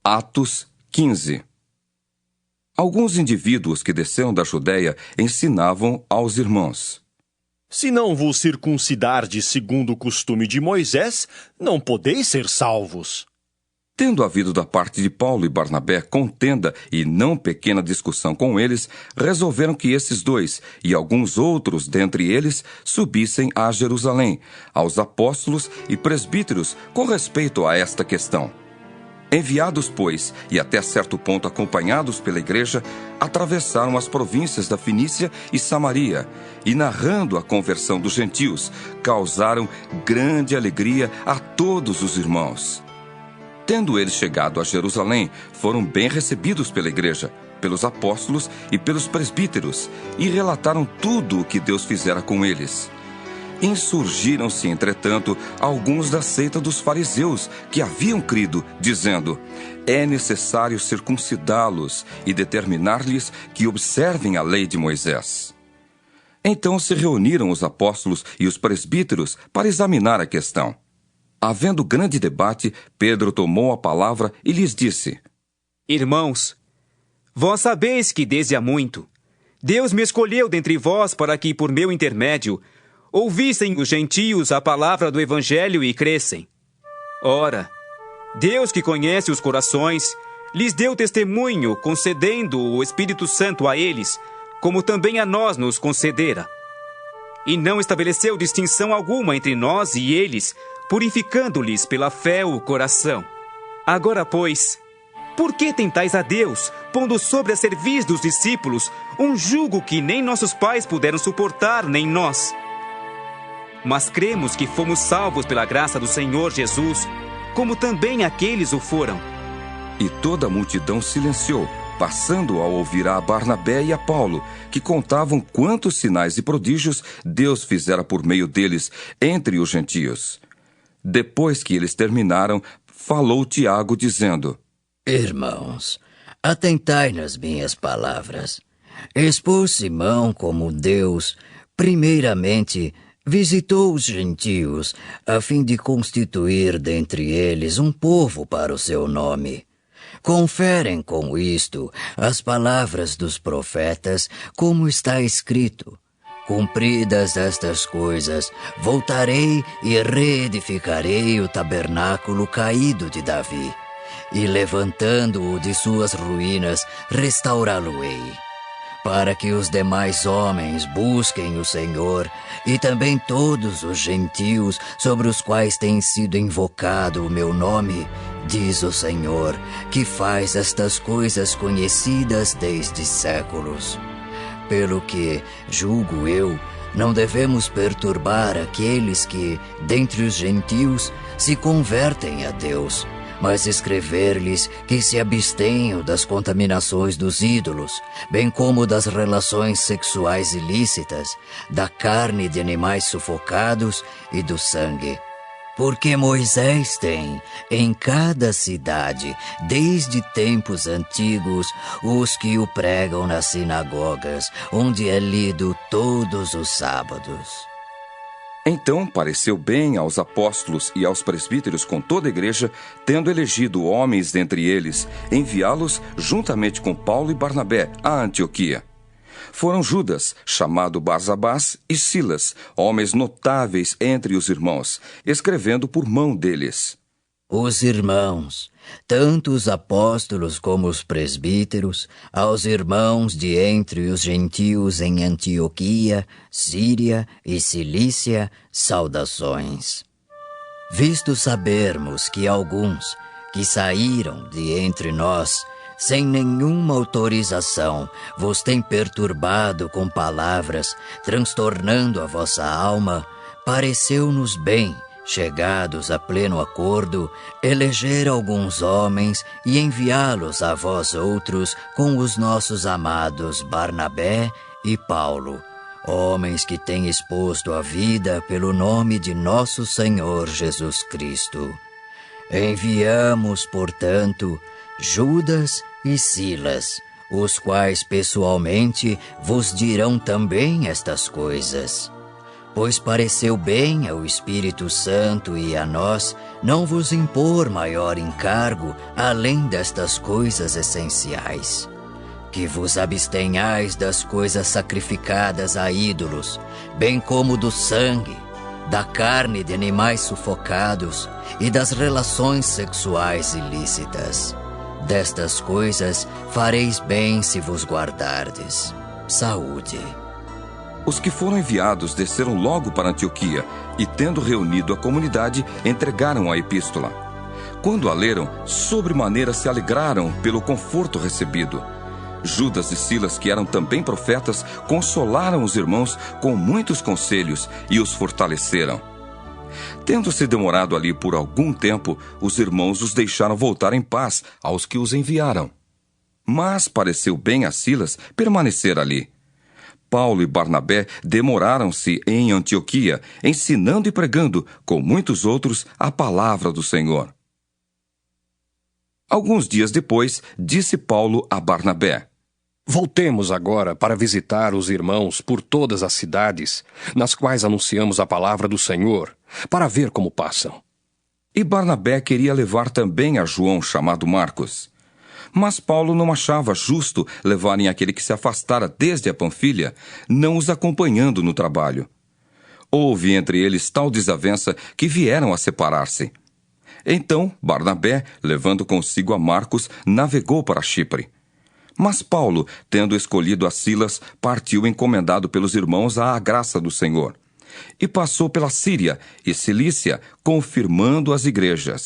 Atos 15. Alguns indivíduos que desceram da Judéia ensinavam aos irmãos: Se não vos circuncidardes segundo o costume de Moisés, não podeis ser salvos. Tendo havido da parte de Paulo e Barnabé contenda e não pequena discussão com eles, resolveram que esses dois e alguns outros dentre eles subissem a Jerusalém, aos apóstolos e presbíteros, com respeito a esta questão. Enviados, pois, e até certo ponto acompanhados pela igreja, atravessaram as províncias da Fenícia e Samaria, e narrando a conversão dos gentios, causaram grande alegria a todos os irmãos. Tendo eles chegado a Jerusalém, foram bem recebidos pela igreja, pelos apóstolos e pelos presbíteros, e relataram tudo o que Deus fizera com eles. Insurgiram-se, entretanto, alguns da seita dos fariseus, que haviam crido, dizendo: é necessário circuncidá-los e determinar-lhes que observem a lei de Moisés. Então se reuniram os apóstolos e os presbíteros para examinar a questão. Havendo grande debate, Pedro tomou a palavra e lhes disse: Irmãos, vós sabeis que desde há muito Deus me escolheu dentre vós para que, por meu intermédio, ouvissem os gentios a palavra do Evangelho e crescem. Ora, Deus que conhece os corações, lhes deu testemunho, concedendo o Espírito Santo a eles, como também a nós nos concedera. E não estabeleceu distinção alguma entre nós e eles, purificando-lhes pela fé o coração. Agora, pois, por que tentais a Deus, pondo sobre a cerviz dos discípulos um jugo que nem nossos pais puderam suportar, nem nós? Mas cremos que fomos salvos pela graça do Senhor Jesus, como também aqueles o foram. E toda a multidão silenciou, passando a ouvir a Barnabé e a Paulo, que contavam quantos sinais e prodígios Deus fizera por meio deles entre os gentios. Depois que eles terminaram, falou Tiago, dizendo: Irmãos, atentai nas minhas palavras. Expôs Simão como Deus, primeiramente, visitou os gentios, a fim de constituir dentre eles um povo para o seu nome. Conferem com isto as palavras dos profetas, como está escrito: cumpridas estas coisas, voltarei e reedificarei o tabernáculo caído de Davi, e levantando-o de suas ruínas, restaurá-lo-ei, para que os demais homens busquem o Senhor, e também todos os gentios sobre os quais tem sido invocado o meu nome, diz o Senhor, que faz estas coisas conhecidas desde séculos. Pelo que, julgo eu, não devemos perturbar aqueles que, dentre os gentios, se convertem a Deus, mas escrever-lhes que se abstenham das contaminações dos ídolos, bem como das relações sexuais ilícitas, da carne de animais sufocados e do sangue. Porque Moisés tem, em cada cidade, desde tempos antigos, os que o pregam nas sinagogas, onde é lido todos os sábados. Então pareceu bem aos apóstolos e aos presbíteros com toda a igreja, tendo elegido homens dentre eles, enviá-los juntamente com Paulo e Barnabé a Antioquia. Foram Judas, chamado Barsabás, e Silas, homens notáveis entre os irmãos, escrevendo por mão deles. Os irmãos, tanto os apóstolos como os presbíteros, aos irmãos de entre os gentios em Antioquia, Síria e Cilícia, saudações. Visto sabermos que alguns que saíram de entre nós, sem nenhuma autorização, vos têm perturbado com palavras, transtornando a vossa alma, pareceu-nos bem, chegados a pleno acordo, eleger alguns homens e enviá-los a vós outros com os nossos amados Barnabé e Paulo, homens que têm exposto a vida pelo nome de nosso Senhor Jesus Cristo. Enviamos, portanto, Judas e Silas, os quais pessoalmente vos dirão também estas coisas. pois pareceu bem ao Espírito Santo e a nós não vos impor maior encargo além destas coisas essenciais. Que vos abstenhais das coisas sacrificadas a ídolos, bem como do sangue, da carne de animais sufocados e das relações sexuais ilícitas. Destas coisas fareis bem se vos guardardes. Saúde. Os que foram enviados desceram logo para Antioquia e, tendo reunido a comunidade, entregaram a epístola. Quando a leram, sobremaneira se alegraram pelo conforto recebido. Judas e Silas, que eram também profetas, consolaram os irmãos com muitos conselhos e os fortaleceram. Tendo-se demorado ali por algum tempo, os irmãos os deixaram voltar em paz aos que os enviaram. Mas pareceu bem a Silas permanecer ali. Paulo e Barnabé demoraram-se em Antioquia, ensinando e pregando, com muitos outros, a palavra do Senhor. Alguns dias depois, disse Paulo a Barnabé: Voltemos agora para visitar os irmãos por todas as cidades, nas quais anunciamos a palavra do Senhor, para ver como passam. E Barnabé queria levar também a João, chamado Marcos. Mas Paulo não achava justo levarem aquele que se afastara desde a Panfilha, não os acompanhando no trabalho. Houve entre eles tal desavença que vieram a separar-se. Então Barnabé, levando consigo a Marcos, navegou para Chipre. Mas Paulo, tendo escolhido a Silas, partiu encomendado pelos irmãos à graça do Senhor. E passou pela Síria e Cilícia, confirmando as igrejas.